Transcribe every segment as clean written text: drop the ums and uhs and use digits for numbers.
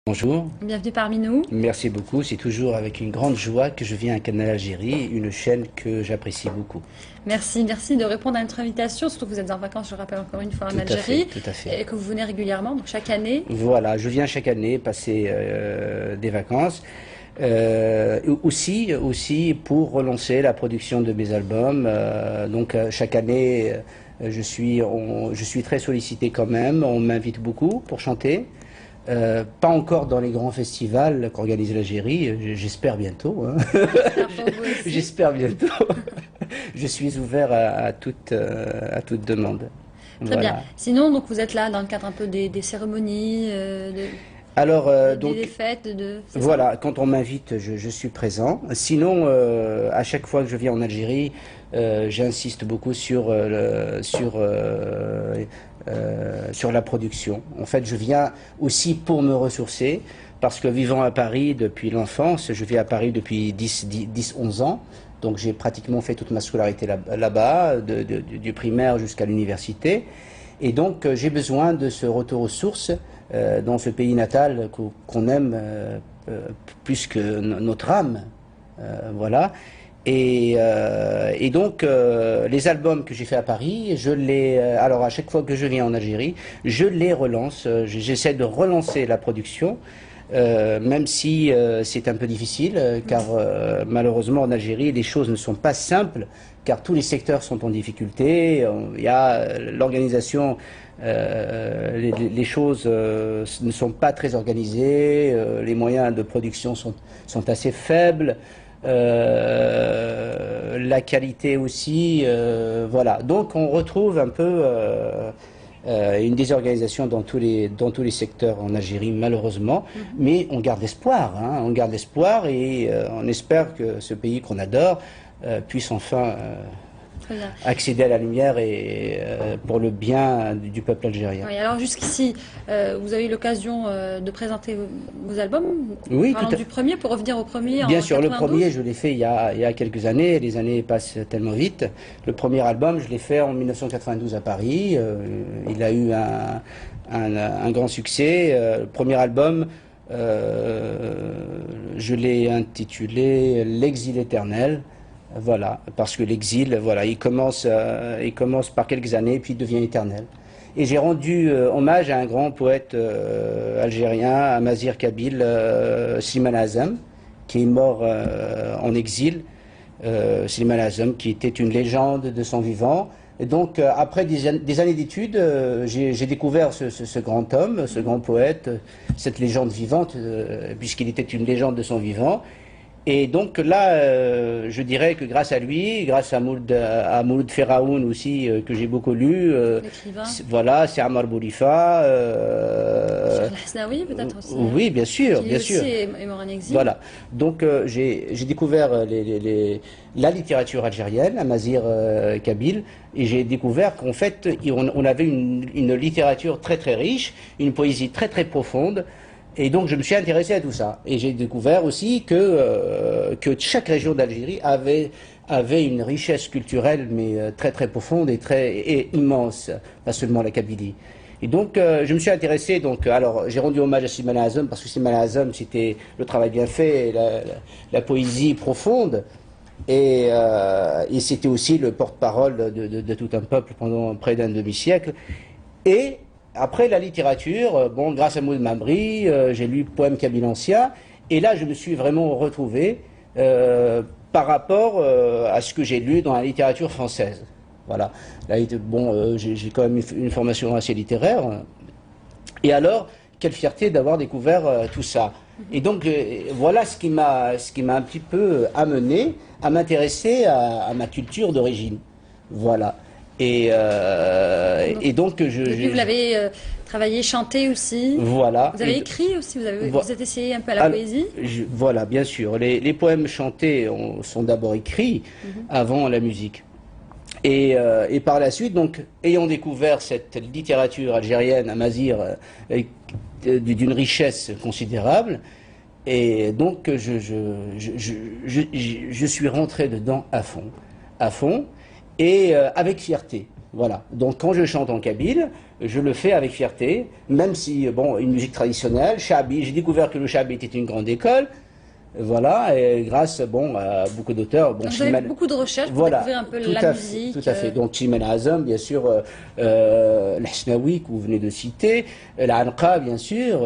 Bonjour, Bienvenue parmi nous. merci beaucoup. C'est toujours avec une grande joie que je viens à Canal Algérie, une chaîne que j'apprécie beaucoup. Merci de répondre à notre invitation, surtout que vous êtes en vacances, je rappelle encore une fois, en Tout à fait, Algérie, tout à fait. et que vous venez régulièrement, donc chaque année. Voilà, je viens chaque année passer des vacances. Aussi pour relancer la production de mes albums. Chaque année, je suis très sollicité quand même. On m'invite beaucoup pour chanter. Pas encore dans les grands festivals qu'organise l'Algérie, j'espère bientôt, hein. J'espère pour vous aussi. J'espère bientôt. Je suis ouvert à toute demande. Très bien. Voilà. Sinon, donc vous êtes là dans le cadre un peu des cérémonies, Alors, des fêtes, c'est ça? voilà, quand on m'invite, je suis présent. Sinon, à chaque fois que je viens en Algérie, j'insiste beaucoup sur la production. En fait, je viens aussi pour me ressourcer, parce que vivant à Paris depuis l'enfance, je vis à Paris depuis 11 ans. Donc j'ai pratiquement fait toute ma scolarité là-bas, du primaire jusqu'à l'université. Et donc j'ai besoin de ce retour aux sources dans ce pays natal qu'on aime plus que notre âme. Voilà. Et donc, les albums que j'ai fait à Paris, alors à chaque fois que je viens en Algérie, je les relance. J'essaie de relancer la production, même si c'est un peu difficile, car malheureusement en Algérie, les choses ne sont pas simples, car tous les secteurs sont en difficulté. Il y a l'organisation, les choses ne sont pas très organisées, les moyens de production sont assez faibles. La qualité aussi, voilà. Donc on retrouve un peu une désorganisation dans tous les secteurs en Algérie, malheureusement, mais on garde espoir, hein, on garde espoir et on espère que ce pays qu'on adore puisse enfin Très bien. accéder à la lumière et pour le bien du peuple algérien. Oui, alors jusqu'ici, vous avez eu l'occasion de présenter vos albums. Oui, Parlons du premier, pour revenir au premier bien en sûr, le 92. premier, je l'ai fait il y a quelques années. Les années passent tellement vite. Le premier album, je l'ai fait en 1992 à Paris. Il a eu un grand succès. Le premier album, je l'ai intitulé L'exil éternel. Voilà, parce que l'exil, voilà, il commence par quelques années, puis il devient éternel. Et j'ai rendu hommage à un grand poète algérien, Amazir Kabil, Slimane Azam, qui est mort en exil. Slimane Azam, qui était une légende de son vivant. Et donc, après des années d'études, j'ai découvert ce grand homme, ce grand poète, cette légende vivante, puisqu'il était une légende de son vivant. Et donc là, je dirais que grâce à lui, grâce à Mouloud Feraoun aussi, que j'ai beaucoup lu, L'écrivain. voilà, c'est Ammar Boulifa. Cheikh El Hasnaoui, peut-être aussi. Oui, bien sûr, Qui lui bien aussi sûr. est mort en exil. Voilà. Donc j'ai découvert la littérature algérienne, Amazir Kabil, et j'ai découvert qu'en fait, on avait une littérature très très riche, une poésie très très profonde. Et donc je me suis intéressé à tout ça. Et j'ai découvert aussi que chaque région d'Algérie avait une richesse culturelle, mais très très profonde et immense, pas seulement la Kabylie. Et donc je me suis intéressé, alors j'ai rendu hommage à Slimane Azam, parce que Slimane Azam, c'était le travail bien fait, la poésie profonde. Et c'était aussi le porte-parole de tout un peuple pendant près d'un demi-siècle. Et après la littérature, bon, grâce à Maud Mamri, j'ai lu Poèmes kabyles anciens, et là je me suis vraiment retrouvé par rapport à ce que j'ai lu dans la littérature française. Voilà. Là, bon, j'ai quand même une formation assez littéraire. Et alors, quelle fierté d'avoir découvert tout ça. Et donc, voilà ce qui m'a un petit peu amené à m'intéresser à ma culture d'origine. Voilà. Et donc, Depuis, vous l'avez travaillé, chanté aussi. voilà. Vous avez écrit aussi, vous êtes essayé un peu à la Alors, poésie. voilà, bien sûr. Les poèmes chantés sont d'abord écrits avant la musique. Et par la suite, donc, ayant découvert cette littérature algérienne, amazigh, d'une richesse considérable, et donc je suis rentré dedans à fond, et avec fierté. Voilà. Donc quand je chante en kabyle, je le fais avec fierté, même si, bon, une musique traditionnelle, Chabi, j'ai découvert que le Chabi était une grande école, voilà, et grâce, bon, à beaucoup d'auteurs. Bon, Donc, vous avez beaucoup de recherches pour voilà, découvrir un peu tout la à fait, musique. tout à fait. Donc Chimène Azam, bien sûr, l'Hasnaoui que vous venez de citer, l'Anqa, bien sûr,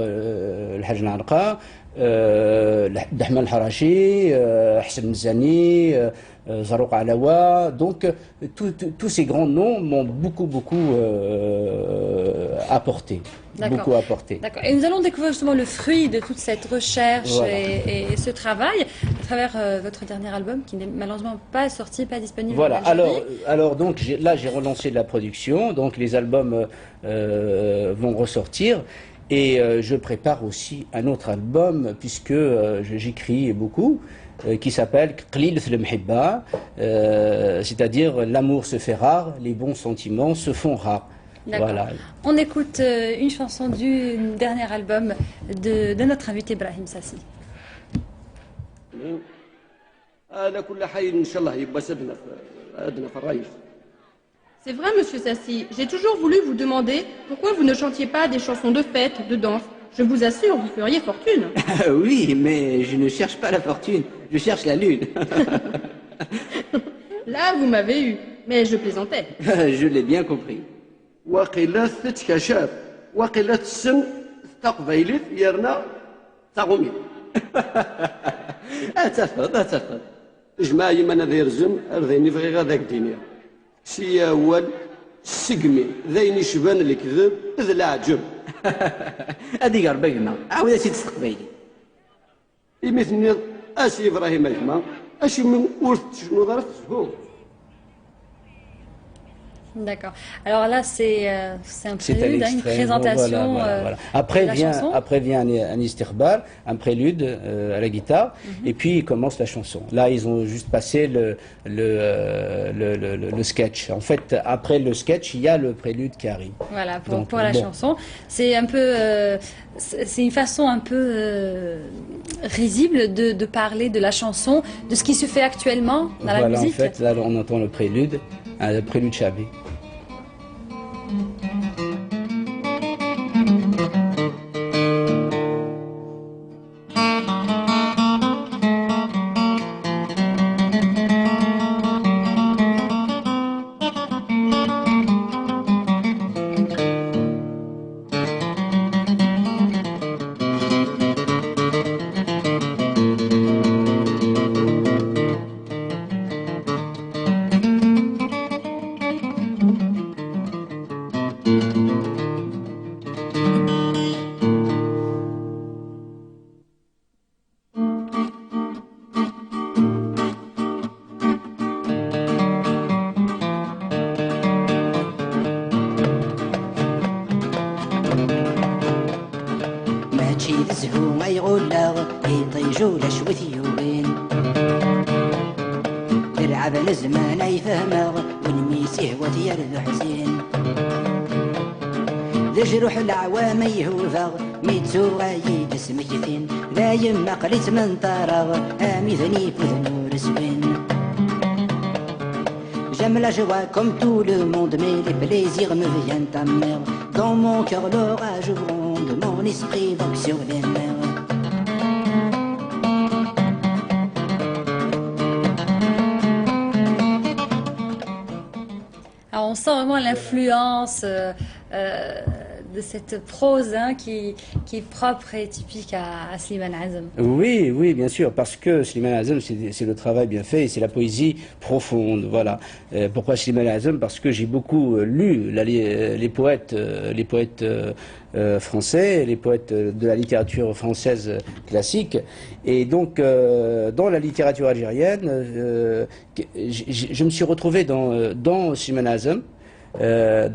l'Hajj l'Anqa, Dahman al-Harachi, Hassan Mzani, Zarouk Alawa. Donc tous ces grands noms m'ont beaucoup apporté. D'accord. Beaucoup apporté. D'accord. Et nous allons découvrir justement le fruit de toute cette recherche Voilà. et ce travail à travers votre dernier album qui n'est malheureusement pas sorti, pas disponible Voilà. en Algérie. Alors donc là j'ai relancé de la production, donc les albums vont ressortir. Et je prépare aussi un autre album, puisque j'écris beaucoup, qui s'appelle Qlil fil Mhibba, c'est-à-dire l'amour se fait rare, les bons sentiments se font rares. D'accord. Voilà. On écoute une chanson du dernier album de notre invité Brahim Sassi. على كل حي ان شاء الله يبقى سدنا عندنا في الريف. C'est vrai, monsieur Sassi, j'ai toujours voulu vous demander pourquoi vous ne chantiez pas des chansons de fête, de danse. Je vous assure, vous feriez fortune. Oui, mais je ne cherche pas la fortune, je cherche la lune. Là, vous m'avez eu, mais je plaisantais. Je l'ai bien compris. وقيلات تتكشف وقيلات السن تقبيلت يرنا تغمي. أتفضل. جماعة من هذا يرزم أرذيني في غير الدنيا. سي أول سقمي ذيني شبان الكذب إذ العجب. هذه قربقنا عاودة تستقبلي. مثل أسي إبراهيم الجماعة أشي من ورث شنو ضرت هو. D'accord. Alors là, c'est un C'est un prélude, une extrait. présentation Voilà. de la chanson. Après vient un istighbar, un prélude à la guitare, et puis commence la chanson. Là, ils ont juste passé le sketch. En fait, après le sketch, il y a le prélude qui arrive. Voilà, Donc, pour la bon. chanson. C'est un peu, c'est une façon un peu risible de parler de la chanson, de ce qui se fait actuellement dans la Voilà, musique. en fait, là, on entend le prélude Chabi. ماشي الزهو ما يغلغ يطيجو لشوث يوين تلعب الزمان يفهمغ ونميسيه وتيرد حسين ذا جروح العوام يهوفغ ميتسو غايد اسمك فين لا يما قليت من طارغ اميذني فذنور سوين J'aime la joie comme tout le monde, mais les plaisirs me viennent à mer. Dans mon cœur l'orage gronde, mon esprit vogue sur les mers. Alors on sent vraiment l'influence de cette prose qui est propre et typique à Slimane Azam. Oui, oui, bien sûr, parce que Slimane Azam, c'est le travail bien fait, et c'est la poésie profonde, voilà. Pourquoi Slimane Azam? Parce que j'ai beaucoup lu les poètes français, les poètes de la littérature française classique, et donc dans la littérature algérienne, je me suis retrouvé dans Slimane Azam.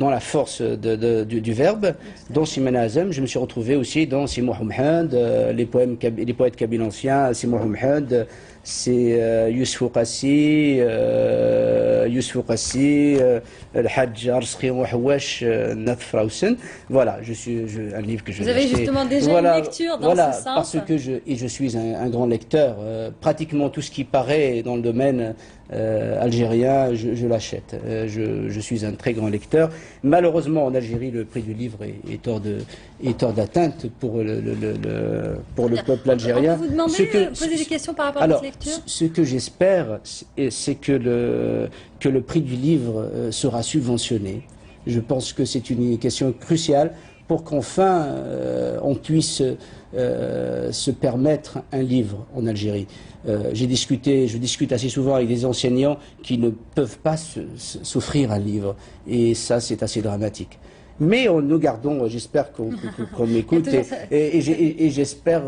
Dans la force du verbe, dans Slimane Azam, je me suis retrouvé aussi dans Simouh Mouhand, les poètes kabyles anciens, Simouh Mouhand, c'est Yousfou Qassi, le Hadj Arsqi Ouahouache, Nath Frausen. Voilà, un livre que je Vous avez acheté. justement déjà Voilà, une lecture dans voilà, ce sens. parce que je suis un grand lecteur. Pratiquement tout ce qui paraît dans le domaine algérien, je l'achète. Je suis un très grand lecteur. Malheureusement, en Algérie, le prix du livre est hors d'atteinte pour le peuple algérien. On peut vous demander de poser des questions par rapport à cette lecture? Ce que j'espère, c'est que le prix du livre sera subventionné. Je pense que c'est une question cruciale pour qu'enfin on puisse se permettre un livre en Algérie. Je discute assez souvent avec des enseignants qui ne peuvent pas s'offrir un livre, et ça c'est assez dramatique. Mais nous gardons, j'espère qu'on m'écoute, et j'espère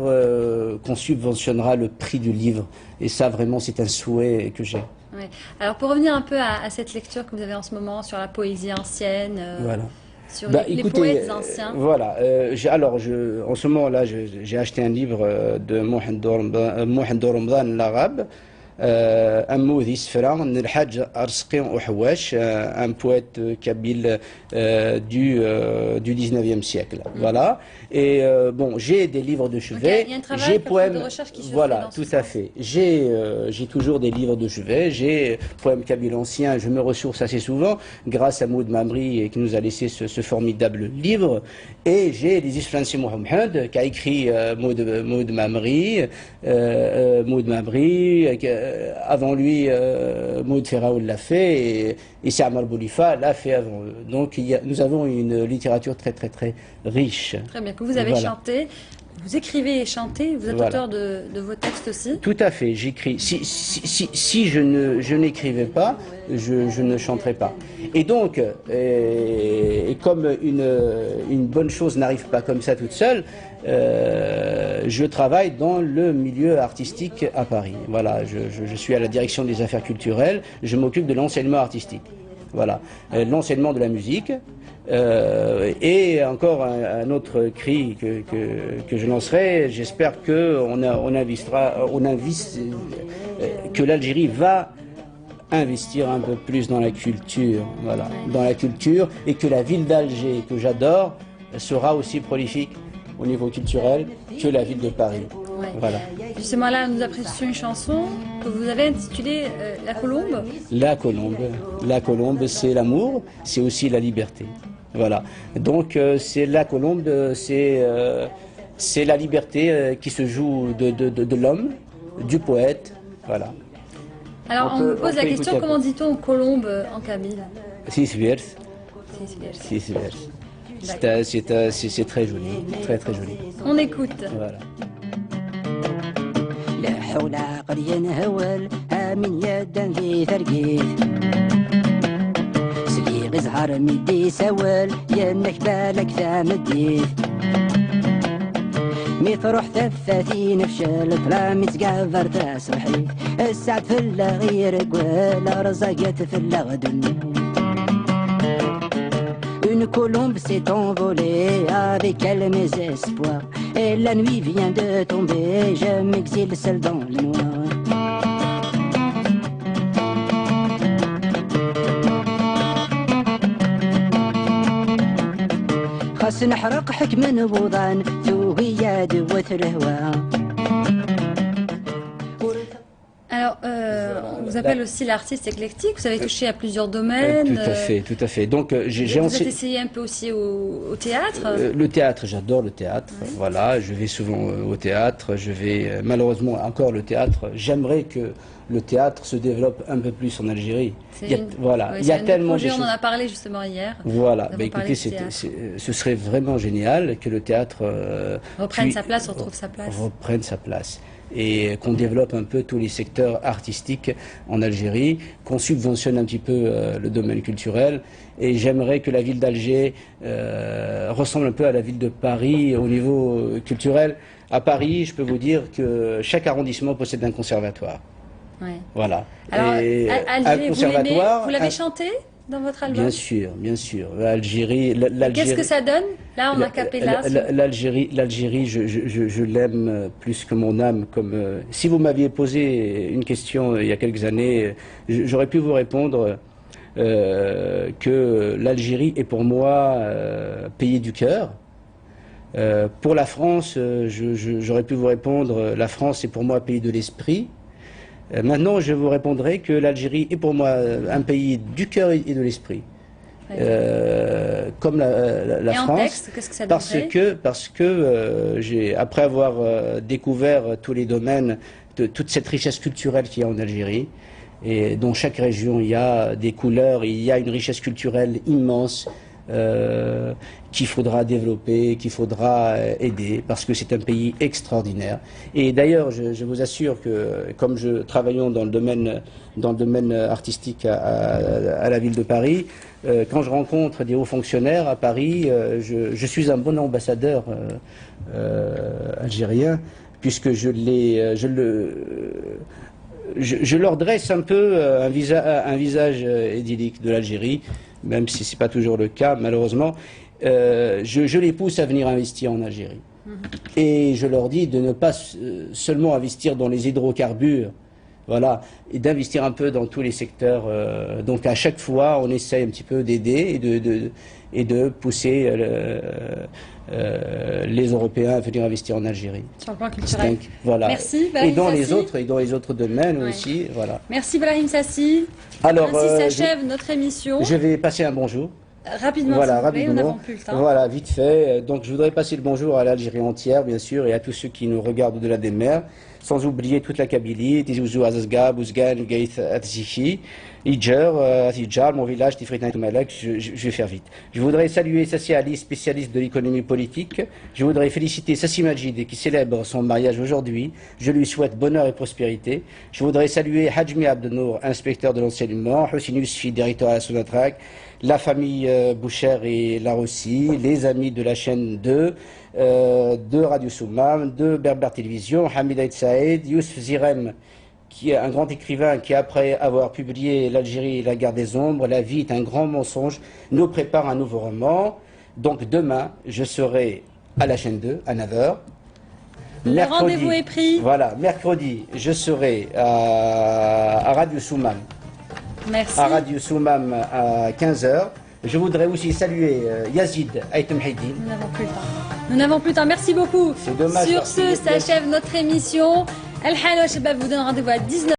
qu'on subventionnera le prix du livre, et ça vraiment c'est un souhait que j'ai. Ouais. Alors pour revenir un peu à cette lecture que vous avez en ce moment sur la poésie ancienne, voilà. sur les poètes anciens. Voilà. En ce moment-là, j'ai acheté un livre de Mohamed Ramadan l'Arabe, un mot d'Isfra, le Hadj Arsqi Ouahouache, un poète kabyle du 19e siècle. Voilà. Et bon, j'ai des livres de chevet. Il y a un travail de recherche qui se fait voilà, dans ce tout à sens. fait. J'ai toujours des livres de chevet. J'ai poèmes kabyles anciens. Je me ressource assez souvent grâce à Maud Mamri qui nous a laissé ce formidable livre. Et j'ai les Isfransi Mohamed qui a écrit Maud Mamri. Avant lui, Maud Ferraoul l'a fait et Samar Boulifa l'a fait avant eux. Donc nous avons une littérature très très très riche. Très bien, que vous avez chanté, vous écrivez et chantez, vous êtes auteur de vos textes aussi. Tout à fait, j'écris. Si je n'écrivais pas, je ne chanterais pas. Et donc, comme une bonne chose n'arrive pas comme ça toute seule, je travaille dans le milieu artistique à Paris. Voilà, je suis à la direction des affaires culturelles, je m'occupe de l'enseignement artistique. Voilà, l'enseignement de la musique. Et encore un autre cri que je lancerai, j'espère que que l'Algérie va investir un peu plus dans la culture, voilà, dans la culture, et que la ville d'Alger, que j'adore, sera aussi prolifique au niveau culturel que la ville de Paris. Ouais. Voilà. Justement là, nous apprécions une chanson que vous avez intitulée La Colombe. La Colombe. La Colombe, c'est l'amour, c'est aussi la liberté. Voilà. Donc c'est la Colombe, c'est la liberté qui se joue de l'homme, du poète. Voilà. Alors on me pose la question, comment dit-on colombe en kabyle? Six vers. Six vers. C'est très joli, très très joli. On écoute. Voilà. لا حول عقل هول من يدا ذي ثرقيث سليغ زهر مدي سوال ينك بالك ذا مديث ميفروح ثلاثين فشل طلع متقفر تسرحيث السعد في الغير قوال رزقت في اللغدن Une colombe s'est envolée avec elle mes espoirs. Et la nuit vient de tomber, je m'exile seul dans le noir. خاص نحرق حكم نبوضان ثوية دوت الهوى. Alors, on vous appelle aussi l'artiste éclectique, vous avez touché à plusieurs domaines. Tout à fait. Donc, vous êtes essayé un peu aussi au théâtre. Le théâtre, j'adore le théâtre. Voilà, je vais souvent au théâtre. Malheureusement, encore le théâtre. J'aimerais que le théâtre se développe un peu plus en Algérie. Il y a tellement de choses. On en a parlé justement hier. Voilà, écoutez, ce serait vraiment génial que le théâtre reprenne sa place, retrouve sa place. Reprenne sa place. Et qu'on développe un peu tous les secteurs artistiques en Algérie, qu'on subventionne un petit peu le domaine culturel. Et j'aimerais que la ville d'Alger ressemble un peu à la ville de Paris au niveau culturel. À Paris, je peux vous dire que chaque arrondissement possède un conservatoire. Ouais. Voilà. Alors, et Alger, un conservatoire, vous l'avez chanté? dans votre album? Bien sûr. L'Algérie, Qu'est-ce que ça donne? Là, en acapella. L'Algérie, je l'aime plus que mon âme. Si vous m'aviez posé une question il y a quelques années, j'aurais pu vous répondre que l'Algérie est pour moi pays du cœur. Pour la France, j'aurais pu vous répondre, la France est pour moi pays de l'esprit. Maintenant, je vous répondrai que l'Algérie est pour moi un pays du cœur et de l'esprit. Comme la et France. En texte, qu'est-ce que ça donnerait? Parce que après avoir découvert tous les domaines, toute cette richesse culturelle qu'il y a en Algérie, et dans chaque région il y a des couleurs, il y a une richesse culturelle immense qu'il faudra développer, qu'il faudra aider, parce que c'est un pays extraordinaire. Et d'ailleurs, je vous assure que, comme travaillons dans le domaine artistique à la ville de Paris, quand je rencontre des hauts fonctionnaires à Paris, je suis un bon ambassadeur algérien, puisque je leur dresse un peu un visage idyllique de l'Algérie, même si ce n'est pas toujours le cas, malheureusement. Je les pousse à venir investir en Algérie. Et je leur dis de ne pas seulement investir dans les hydrocarbures, voilà, et d'investir un peu dans tous les secteurs. Donc à chaque fois, on essaye un petit peu d'aider et de pousser les Européens à venir investir en Algérie. Sur le plan culturel. Voilà. Merci. Et dans les autres domaines aussi, voilà. Merci Brahim Sassi. Alors, ainsi s'achève notre émission. Je vais passer un bonjour. Rapidement, voilà, s'il vous plaît, rapidement. nous n'avons plus le temps. Voilà, vite fait. Donc, je voudrais passer le bonjour à l'Algérie entière, bien sûr, et à tous ceux qui nous regardent au-delà des mers, sans oublier toute la Kabylie, Tizouzou, Azazga, Bouzgan, Gaïth, Atziki, Idjer, Atidjar, mon village, Tifritin et Malak. Je vais faire vite. Je voudrais saluer Sassi Ali, spécialiste de l'économie politique. Je voudrais féliciter Sassi Majid, qui célèbre son mariage aujourd'hui. Je lui souhaite bonheur et prospérité. Je voudrais saluer Hajmi Abdenour, inspecteur de l'enseignement, Hussein Yousfi, directeur à la Sonatrach, la famille Boucher et Larossi, les amis de la chaîne 2, de Radio Soumam, de Berber Télévision, Hamid Aït Saïd, Youssef Zirem, qui est un grand écrivain qui, après avoir publié L'Algérie et la guerre des ombres, La vie est un grand mensonge, nous prépare un nouveau roman. Donc demain, je serai à la chaîne 2, à 9h. Le rendez-vous est pris. Voilà, mercredi, je serai à Radio Soumam. Merci. À Radio Soumam à 15h. Je voudrais aussi saluer Yazid Aïtem Haïdine. Nous n'avons plus le temps. Merci beaucoup. C'est dommage. Sur ce, s'achève notre émission. Al Halo Shabab vous donne rendez-vous à 19h.